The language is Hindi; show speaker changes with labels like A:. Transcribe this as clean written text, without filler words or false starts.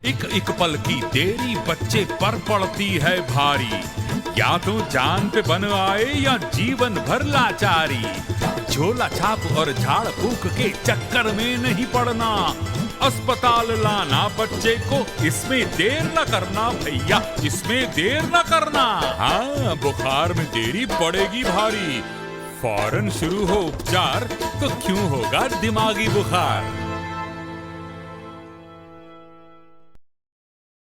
A: एक एक पल की देरी बच्चे पर पड़ती है भारी, या तो जान पे बन आए या जीवन भर लाचारी। झोला छाप और झाड़ फूक के चक्कर में नहीं पड़ना, अस्पताल लाना बच्चे को, इसमें देर न करना भैया, इसमें देर न करना। हाँ, बुखार में देरी पड़ेगी भारी, फौरन शुरू हो उपचार तो क्यों होगा दिमागी बुखार।